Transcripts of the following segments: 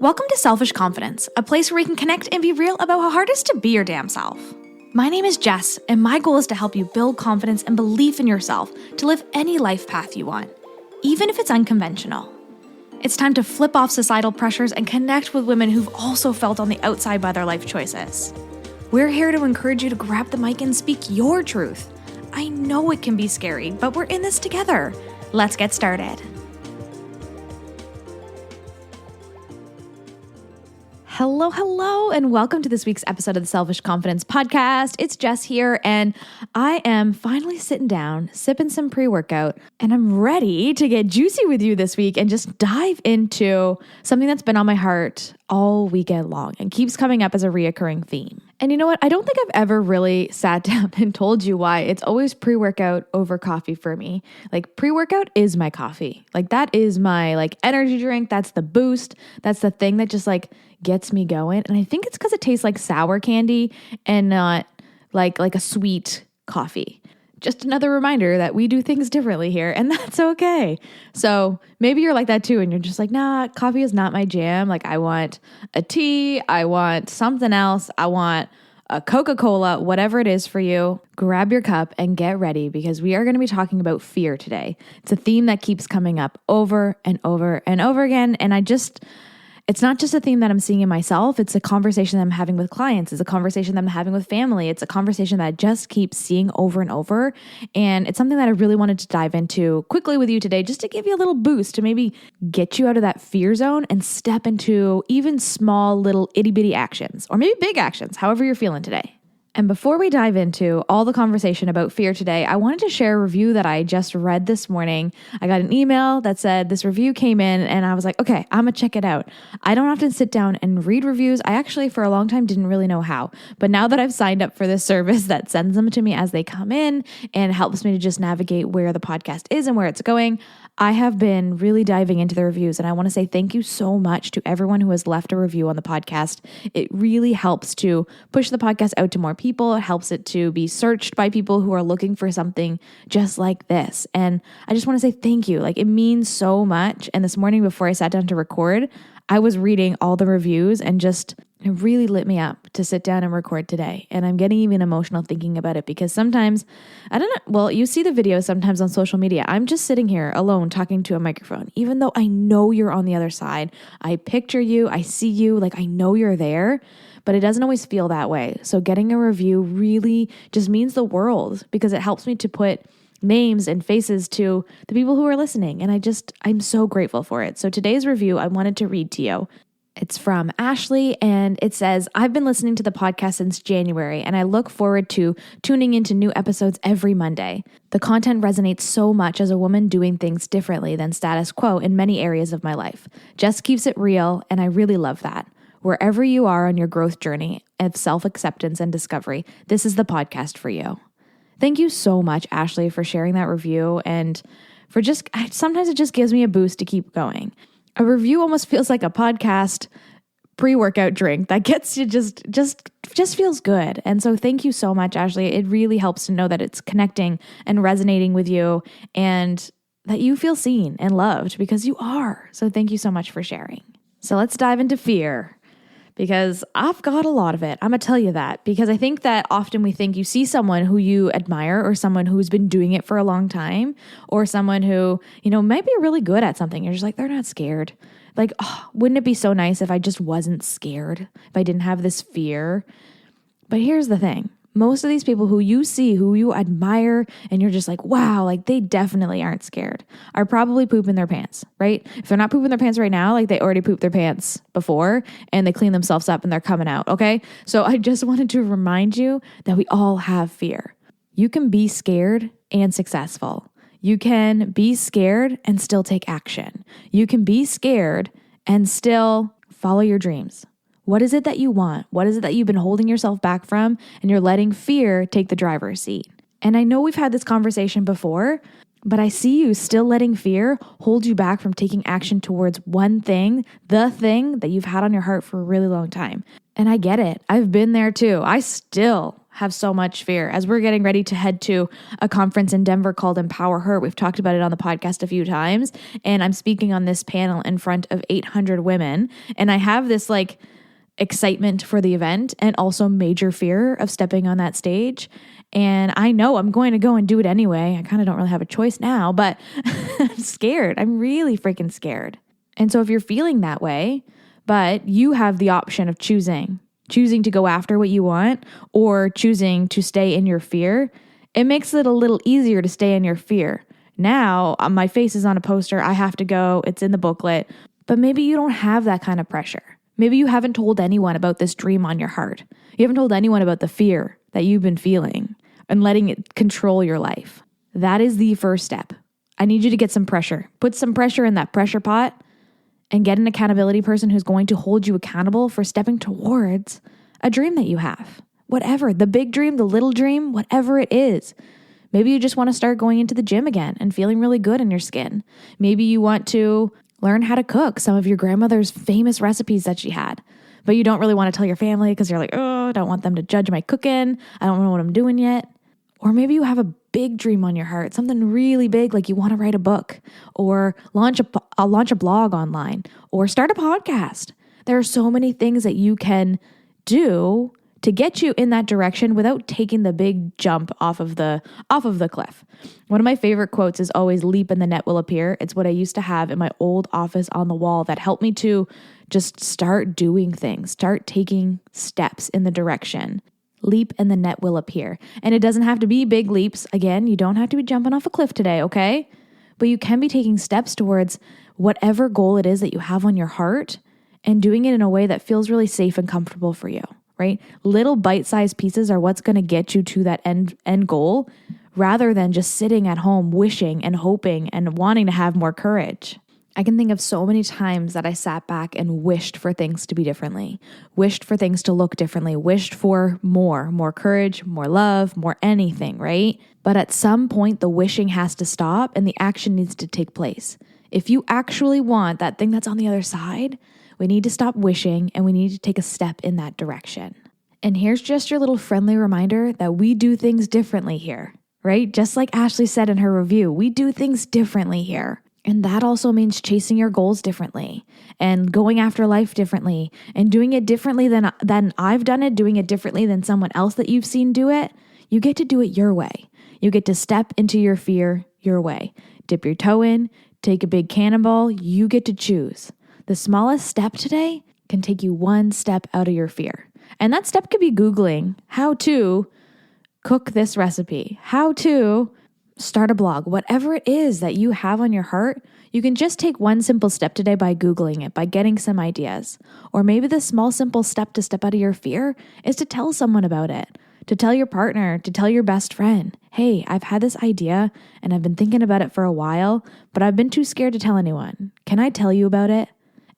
Welcome to Selfish Confidence, a place where we can connect and be real about how hard it is to be your damn self. My name is Jess, and my goal is to help you build confidence and belief in yourself to live any life path you want, even if it's unconventional. It's time to flip off societal pressures and connect with women who've also felt on the outside by their life choices. We're here to encourage you to grab the mic and speak your truth. I know it can be scary, but we're in this together. Let's get started. Hello, and welcome to this week's episode of the Selfish Confidence Podcast. It's Jess here, and I am finally sitting down, sipping some pre-workout, and I'm ready to get juicy with you this week and just dive into something that's been on my heart all weekend long and keeps coming up as a reoccurring theme. And you know what? I don't think I've ever really sat down and told you why it's always pre-workout over coffee for me. Like, pre-workout is my coffee. Like, that is my energy drink. That's the boost. That's the thing that just gets me going. And I think it's because it tastes like sour candy and not like a sweet coffee. Just another reminder that we do things differently here, and that's okay. So maybe you're like that too, and you're just like, nah, coffee is not my jam. Like, I want a tea, I want something else, I want a Coca-Cola, whatever it is for you. Grab your cup and get ready, because we are going to be talking about fear today. It's a theme that keeps coming up over and over and over again, and it's not just a theme that I'm seeing in myself. It's a conversation that I'm having with clients. It's a conversation that I'm having with family. It's a conversation that I just keep seeing over and over. And it's something that I really wanted to dive into quickly with you today, just to give you a little boost to maybe get you out of that fear zone and step into even small little itty bitty actions, or maybe big actions, however you're feeling today. And before we dive into all the conversation about fear today, I wanted to share a review that I just read this morning. I got an email that said this review came in, and I was like, okay, I'm going to check it out. I don't often sit down and read reviews. I actually, for a long time, didn't really know how. But now that I've signed up for this service that sends them to me as they come in and helps me to just navigate where the podcast is and where it's going, I have been really diving into the reviews, and I want to say thank you so much to everyone who has left a review on the podcast. It really helps to push the podcast out to more people. It helps it to be searched by people who are looking for something just like this. And I just want to say thank you. It means so much. And this morning before I sat down to record, I was reading all the reviews, and it really lit me up to sit down and record today. And I'm getting even emotional thinking about it, because sometimes, I don't know, well, you see the videos sometimes on social media. I'm just sitting here alone talking to a microphone, even though I know you're on the other side. I picture you, I see you, I know you're there, but it doesn't always feel that way. So getting a review really just means the world, because it helps me to put names and faces to the people who are listening. And I'm so grateful for it. So today's review, I wanted to read to you. It's from Ashley, and it says, I've been listening to the podcast since January, and I look forward to tuning into new episodes every Monday. The content resonates so much as a woman doing things differently than status quo in many areas of my life. Jess keeps it real, and I really love that. Wherever you are on your growth journey of self-acceptance and discovery, this is the podcast for you. Thank you so much, Ashley, for sharing that review, and sometimes it just gives me a boost to keep going. A review almost feels like a podcast pre-workout drink that gets you just feels good. And so thank you so much, Ashley. It really helps to know that it's connecting and resonating with you, and that you feel seen and loved, because you are. So thank you so much for sharing. So let's dive into fear, because I've got a lot of it. I'm going to tell you that, because I think that often we think you see someone who you admire, or someone who's been doing it for a long time, or someone who, might be really good at something. You're just like, they're not scared. Wouldn't it be so nice if I just wasn't scared, if I didn't have this fear? But here's the thing. Most of these people who you see, who you admire, and you're just like, wow, they definitely aren't scared, are probably pooping their pants, right? If they're not pooping their pants right now, they already pooped their pants before, and they clean themselves up and they're coming out, okay? So I just wanted to remind you that we all have fear. You can be scared and successful. You can be scared and still take action. You can be scared and still follow your dreams. What is it that you want? What is it that you've been holding yourself back from, and you're letting fear take the driver's seat? And I know we've had this conversation before, but I see you still letting fear hold you back from taking action towards one thing, the thing that you've had on your heart for a really long time. And I get it. I've been there too. I still have so much fear. As we're getting ready to head to a conference in Denver called Empower Her, we've talked about it on the podcast a few times, and I'm speaking on this panel in front of 800 women, and I have this like excitement for the event and also major fear of stepping on that stage. And I know I'm going to go and do it anyway. I kind of don't really have a choice now, but I'm scared. I'm really freaking scared. And so if you're feeling that way, but you have the option of choosing to go after what you want or choosing to stay in your fear, it makes it a little easier to stay in your fear. Now, my face is on a poster. I have to go. It's in the booklet. But maybe you don't have that kind of pressure. Maybe you haven't told anyone about this dream on your heart. You haven't told anyone about the fear that you've been feeling and letting it control your life. That is the first step. I need you to get some pressure. Put some pressure in that pressure pot and get an accountability person who's going to hold you accountable for stepping towards a dream that you have. Whatever, the big dream, the little dream, whatever it is. Maybe you just want to start going into the gym again and feeling really good in your skin. Maybe you want to learn how to cook some of your grandmother's famous recipes that she had, but you don't really want to tell your family because you're like, oh, I don't want them to judge my cooking. I don't know what I'm doing yet. Or maybe you have a big dream on your heart, something really big, like you want to write a book or launch a blog online or start a podcast. There are so many things that you can do to get you in that direction without taking the big jump off of the cliff. One of my favorite quotes is always "leap and the net will appear." It's what I used to have in my old office on the wall that helped me to just start doing things, start taking steps in the direction. Leap and the net will appear. And it doesn't have to be big leaps. Again, you don't have to be jumping off a cliff today, okay? But you can be taking steps towards whatever goal it is that you have on your heart and doing it in a way that feels really safe and comfortable for you, right? Little bite-sized pieces are what's going to get you to that end goal rather than just sitting at home wishing and hoping and wanting to have more courage. I can think of so many times that I sat back and wished for things to be differently, wished for things to look differently, wished for more courage, more love, more anything, right? But at some point, the wishing has to stop and the action needs to take place. If you actually want that thing that's on the other side, we need to stop wishing and we need to take a step in that direction. And here's just your little friendly reminder that we do things differently here, right? Just like Ashley said in her review, we do things differently here. And that also means chasing your goals differently and going after life differently and doing it differently than I've done it, doing it differently than someone else that you've seen do it. You get to do it your way. You get to step into your fear your way. Dip your toe in, take a big cannonball. You get to choose. The smallest step today can take you one step out of your fear. And that step could be Googling how to cook this recipe, how to start a blog, whatever it is that you have on your heart. You can just take one simple step today by Googling it, by getting some ideas. Or maybe the small, simple step to step out of your fear is to tell someone about it, to tell your partner, to tell your best friend, hey, I've had this idea and I've been thinking about it for a while, but I've been too scared to tell anyone. Can I tell you about it?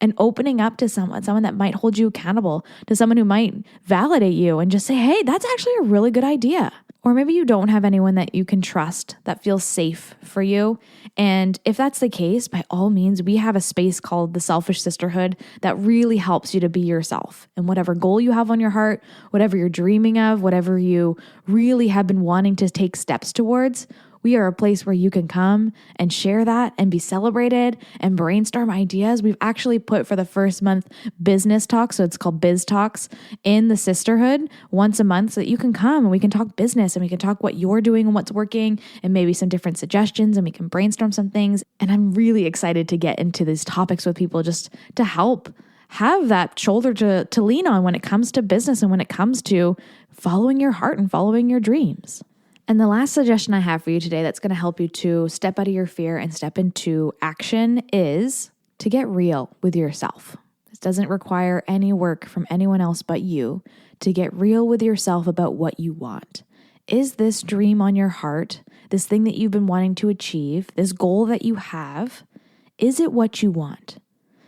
And opening up to someone that might hold you accountable, to someone who might validate you and just say, hey, that's actually a really good idea. Or maybe you don't have anyone that you can trust that feels safe for you. And if that's the case, by all means, we have a space called the Selfish Sisterhood that really helps you to be yourself. And whatever goal you have on your heart, whatever you're dreaming of, whatever you really have been wanting to take steps towards, we are a place where you can come and share that and be celebrated and brainstorm ideas. We've actually put for the first month business talks, so it's called Biz Talks, in the sisterhood once a month so that you can come and we can talk business and we can talk what you're doing and what's working and maybe some different suggestions and we can brainstorm some things. And I'm really excited to get into these topics with people just to help have that shoulder to lean on when it comes to business and when it comes to following your heart and following your dreams. And the last suggestion I have for you today that's going to help you to step out of your fear and step into action is to get real with yourself. This doesn't require any work from anyone else but you to get real with yourself about what you want. Is this dream on your heart, this thing that you've been wanting to achieve, this goal that you have, is it what you want?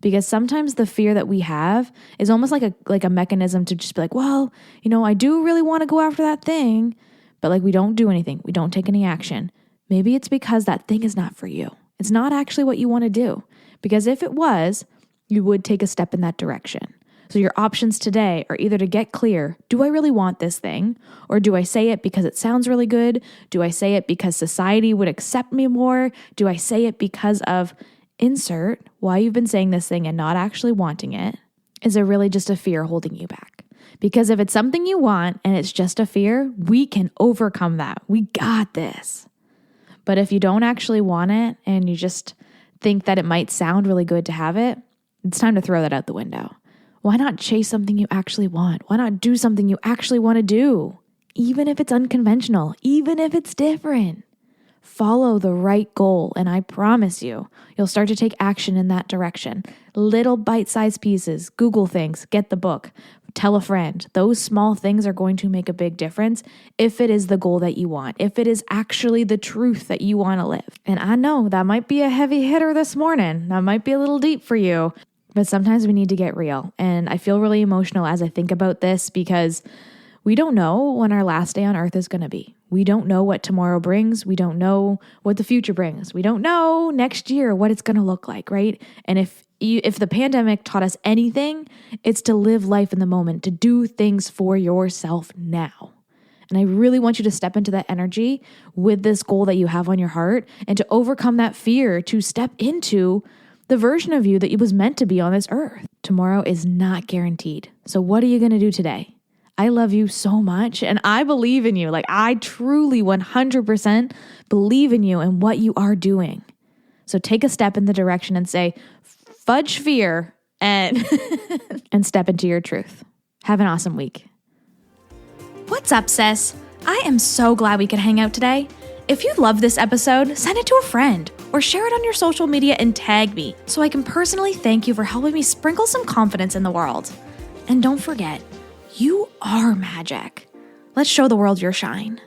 Because sometimes the fear that we have is almost like a mechanism to just be like, well, I do really want to go after that thing, but we don't do anything. We don't take any action. Maybe it's because that thing is not for you. It's not actually what you want to do. Because if it was, you would take a step in that direction. So your options today are either to get clear, do I really want this thing? Or do I say it because it sounds really good? Do I say it because society would accept me more? Do I say it because of insert why you've been saying this thing and not actually wanting it? Is it really just a fear holding you back? Because if it's something you want and it's just a fear, we can overcome that. We got this. But if you don't actually want it and you just think that it might sound really good to have it, it's time to throw that out the window. Why not chase something you actually want? Why not do something you actually want to do? Even if it's unconventional, even if it's different. Follow the right goal, and I promise you'll start to take action in that direction. Little bite-sized pieces, Google things, get the book, tell a friend. Those small things are going to make a big difference if it is the goal that you want, if it is actually the truth that you want to live. And I know that might be a heavy hitter this morning. That might be a little deep for you. But sometimes we need to get real. And I feel really emotional as I think about this because we don't know when our last day on earth is going to be. We don't know what tomorrow brings. We don't know what the future brings. We don't know next year what it's going to look like, right? And if the pandemic taught us anything, it's to live life in the moment, to do things for yourself now. And I really want you to step into that energy with this goal that you have on your heart and to overcome that fear, to step into the version of you that was meant to be on this earth. Tomorrow is not guaranteed. So what are you going to do today? I love you so much and I believe in you. Like I truly 100% believe in you and what you are doing. So take a step in the direction and say, fudge fear and, and step into your truth. Have an awesome week. What's up, sis? I am so glad we could hang out today. If you love this episode, send it to a friend or share it on your social media and tag me so I can personally thank you for helping me sprinkle some confidence in the world. And don't forget, you are magic. Let's show the world your shine.